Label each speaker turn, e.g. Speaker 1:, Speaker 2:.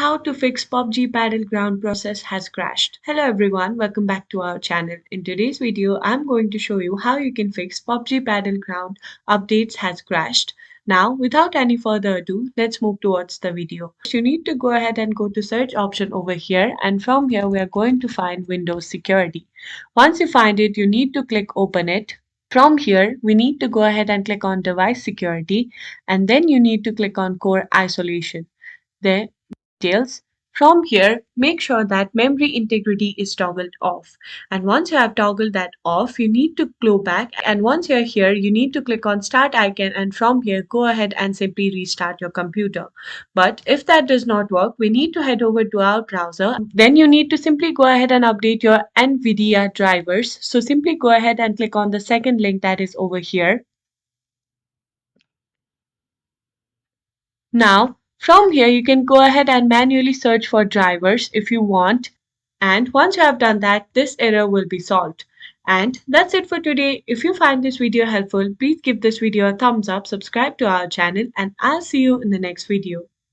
Speaker 1: how to fix PUBG Battleground process has crashed. Hello everyone, welcome back to our channel. In today's video, I'm going to show you how you can fix PUBG Battleground updates has crashed. Now, without any further ado, let's move towards the video. You need to go ahead and go to search option over here, and from here we are going to find Windows Security. Once you find it, you need to click open it. From here, we need to go ahead and click on device security, and then you need to click on core isolation. Then details. From here, make sure that memory integrity is toggled off. And once you have toggled that off, you need to go back. And once you're here, you need to click on start icon. And from here, go ahead and simply restart your computer. But if that does not work, we need to head over to our browser. Then you need to simply go ahead and update your NVIDIA drivers. So simply go ahead and click on the second link that is over here. Now, from here, you can go ahead and manually search for drivers if you want. And once you have done that, this error will be solved. And that's it for today. If you find this video helpful, please give this video a thumbs up, subscribe to our channel, and I'll see you in the next video.